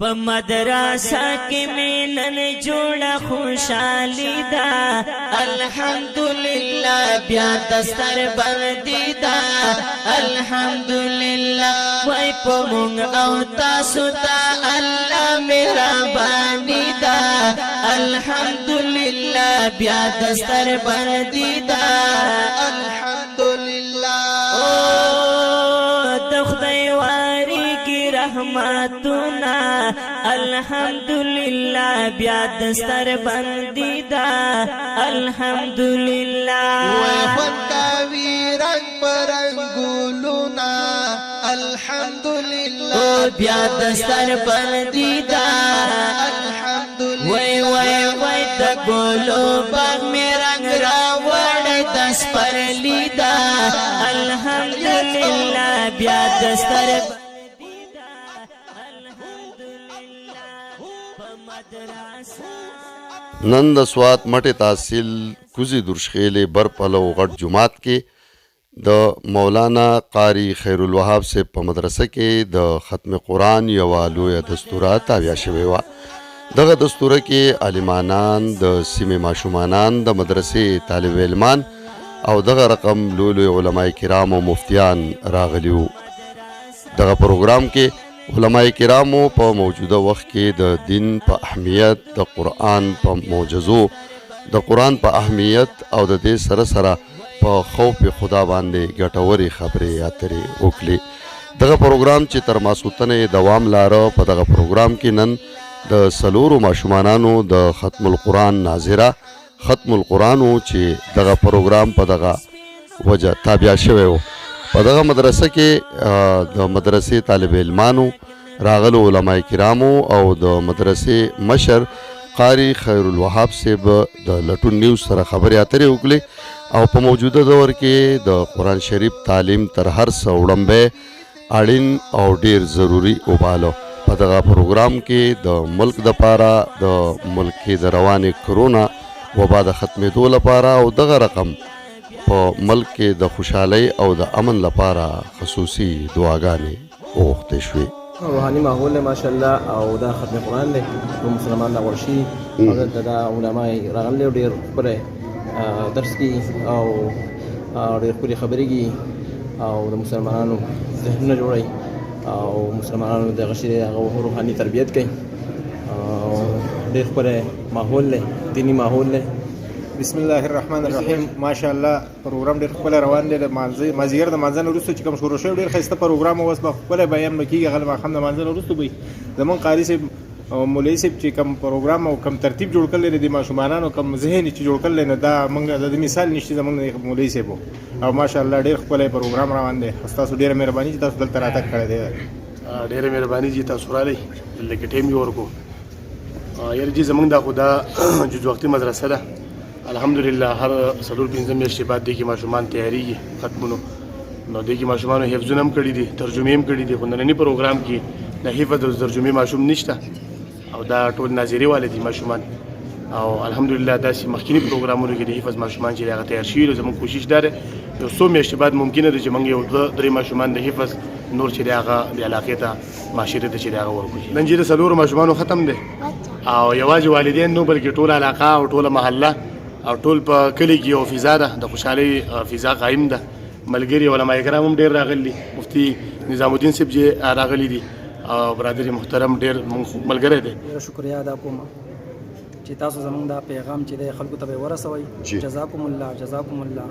په مدرسه کې مینن جوړه خوشالي ده الحمدلله بیا دستر بندي ده الحمدلله وای په مونږ او تاسو ته الله مهرباني ده الحمدلله بیا دستر بندي ده الحمدلله د خدای واری کی رحمتنا الحمدلله بیا دستر بندی دا الحمدلله وفنکاوی رنگ پرنگولونا الحمدلله بیا دستر بندی دا الحمدلله وای وای وای د ګلو باغ می رنگ را وړ دس پر لیدا الحمدلله بیا دستر نن د سوات مټې تحصیل کوزي درشخیلې برپلو غټ جماعت کې د مولانا قاری خیر الوهاب سے په مدرسه کې د ختم قرآن یو لویه دستوره تابع شوې وه. دغه دستوره کې عالمانان د سیمې ماشومانان د مدرسې طالب علمان او دغه رقم لوی علماء کرام او مفتیان راغلي وو. دغه پروګرام کې علماء کرامو په موجوده وخت کې د دین په اهمیت، د قرآن په معجزو، د قرآن په اهمیت او د دې سره سره په خوف خدا باندې ګټورې خبرې اترې وکړي. دغه پروګرام چې تر ماسوتنې دوام لاره، په دغه پروګرام کې نن د څلورو ماشومانانو د ختم القرآن ناظره ختم القرآن چې دغه پروګرام په دغه وجه تابع شوی و. په دغه مدرسه کې د مدرسې طالب علمانو راغلو علماء کرامو او د مدرسې مشر قاری خیر الوهاب صاحب د لټون نیوز سره خبرې اترې وکړې او په موجوده دور کې د قرآن شریف تعلیم تر هر څه وړاندې اړین او ډیر ضروری وباله. په دغه پروګرام کې د ملک دپاره د ملک کې د روانې کرونا وبا د ختمېدو لپاره او دغه رقم په ملک کې د خوشحالۍ او د امن لپاره خصوصي دعاګانې وغوښتې شوې. روحاني ماحول دی ماشاءالله او دا ختم قرآن دی ټول مسلمان راغوړ شي او دلته دا علما راغلي او ډېر ښکلی درس کوي او ډېر ښکلې خبرې کوي او د مسلمانانو ذهنونه جوړوي او مسلمانانو دغه شي هغه روحاني تربیت کوي او ډېر ښکلی ماحول دی، دیني ماحول دی. بسم الله الرحمن الرحیم. ماشاءالله پروګرام ډېر ښکلی روان دی. د مازدیګر د مانځه نه وروسته چې کوم شروع شوی ډېر ښایسته پروګرام و. اوس به ښکلی بیان به کېږي. هغه ماښام د مانځه نه وروسته به زمونږ قاري صاحب او مولوي صاحب چې کوم پروګرام او کوم ترتیب جوړ کړی دی د ماشومانانو کوم ذهن چې جوړ کړی نه دا موږ د مثال نشته زمونږ مولوي صاحب او ماشاءالله ډېر ښکلی پروګرام روان دی. ستاسو ډېره مهرباني چې تاسو دلته راتګ کړی دی. ډېره مهرباني چې تاسو راغلئ دلته کې ټایم یې ورکړو. یاره جي زمونږ دا خو دا جز وختي مدرسه ده. الحمدلله هر څلور پنځه میاشتې بعد دې کې ماشومان تیارېږي ختمونو. نو دې کې ماشومانو حفظونه هم کړي دي، ترجمې هم کړي دي. خو ننني پروګرام کې د حفظ او ترجمې ماشوم نشته او دا ټول ناظرې والے دي ماشومان. او الحمدلله داسې مخکینی پروګرامونو کې د حفظ ماشومان چې هغه تیار شوي دي. زموږ کوشش دا دی یو څو میاشتې بعد ممکنه ده چې موږ یو دوه درې ماشومان د حفظ نور چې دی هغه د علاقې ته معاشرې ته چې دی هغه ورکړو. نن چې د څلورو ماشومانو ختم دی او یوازې والدین نو بلکې ټوله علاقه او ټوله محله او ټول په کلي کې یو فضا ده، د خوشحالۍ فضا قایم ده. ملګري علماء کرام هم ډېر راغلي، مفتي نظام الدین صاحب چې راغلي دي او برادر محترم ډېر ملګری دی. ډېره شکریه ادا کوم چې تاسو زموږ دا پیغام چې دی خلکو ته به ورسوئ. جزاکم الله جزاکم الله.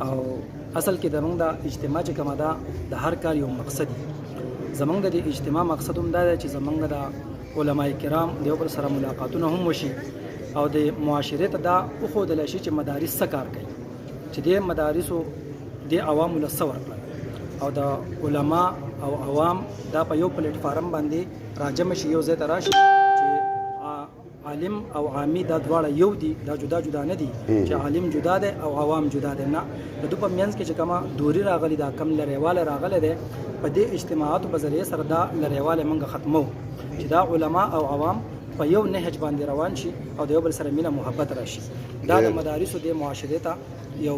او اصل کې زموږ دا اجتماع چې کومه ده د هر کار یو مقصد دی. زموږ د دې اجتماع مقصد هم دا دی چې زموږ د علماء کرام د یو بل سره ملاقاتونه هم وشي او د معاشرې ته دا وښودلی شي چې مدارس څه کار کوي، چې دې مدارسو دې عوامو له څه ورکړل او د علما او عوام دا په یو پلیټفارم باندې راجمع شي، یو ځای ته راشي چې عالم او عامي دا دواړه یو دي، دا جدا جدا نه دي چې عالم جدا دی او عوام جدا دی. نه، د دوی په منځ کې چې کومه دوري راغلي دا کم لرېوالی راغلی دی په دې اجتماعاتو په ذریعې سره دا لرېوالی موږ ختمو چې دا علما او عوام په یو نهج باندې روان شي او د یو بل سره مینه محبت راشي. دا د مدارسو د معاشرې ته یو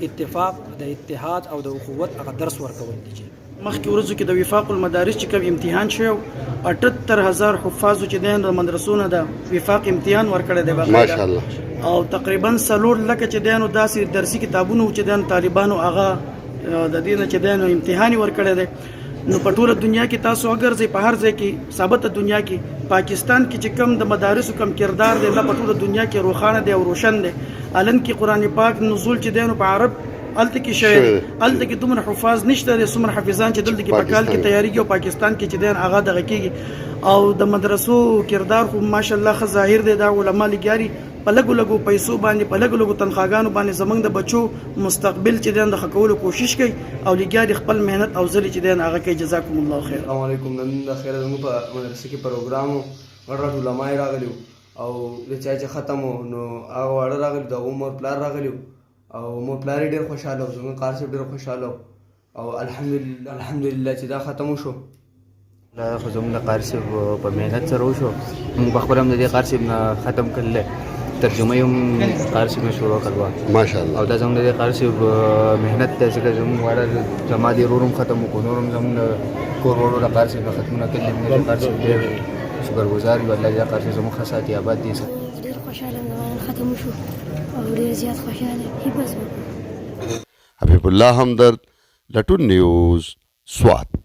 اتفاق د اتحاد او د اخوت هغه درس ورکول دي. مخکې ورځو کې د وفاق المدارس چې کوم امتحان شوی 78000 حفاظو چې د مدرسو نه د وفاق امتحان ورکړی دی ماشاءالله او تقریبا 3 لکه چې دانو داسې درسي کتابونو چې د طالبانو هغه د دې نه چې دانو امتحان ورکړی دی نو په ټوله دنیا کې تاسو اگر زی په هر ځای کې ثابته دنیا کې پاکستان کې چې کم د مدارسو کم کردار دی په ټوله دنیا کې روخانه دی او روشن دی الان کې قران پاک نزول چې دانو په عرب الته کې شوی الته کې دومره حفاظ نشته د څومره حافظان چې دلته کې په کال کې تیاری کوي او پاکستان کې چې دین هغه دغه کېږي او د مدرسو کردار خو ماشاءالله خ ظاهر دی دا علما لګاري په لګو پیسو باندې په لګو تنخواګانو باندې زمنګ د بچو مستقبل چې دین د خکولو کوشش کوي او لګاري خپل مهنت او ځل چې دین هغه کوي جزاکم الله خیر. السلام علیکم. نن د خیر زموږ په مدرسې کې پروګرام غړ علماء راغلي او د چا چې ختمو نو هغه وړ راغلي د عمر پلار راغلي او مو پلار ډېر خوشاله او زموږ قار صاحب ډېر خوشاله او الحمدلله چې دا ختم شو. دا خو زموږ د قار صاحب په مهنت سره وشو. موږ په خپل هم د دې قار صاحب نه ختم کړل ترجمه هم قار صاحب شروع کړو ماشاءالله او دا زموږ د قار صاحب مهنت ته چې زموږ وړه زما دي رورم ختم کو نورم زموږ کور ورو د قار صاحب ختم نه کړل موږ قار صاحب ډېر شکرګزار یو الله دې قار صاحب زموږ خاصاتي آباد دي. ډېر خوشاله ختم شو او ډېر زیات خوشاله هی بس حبیب الله همدرد لټون نیوز سوات.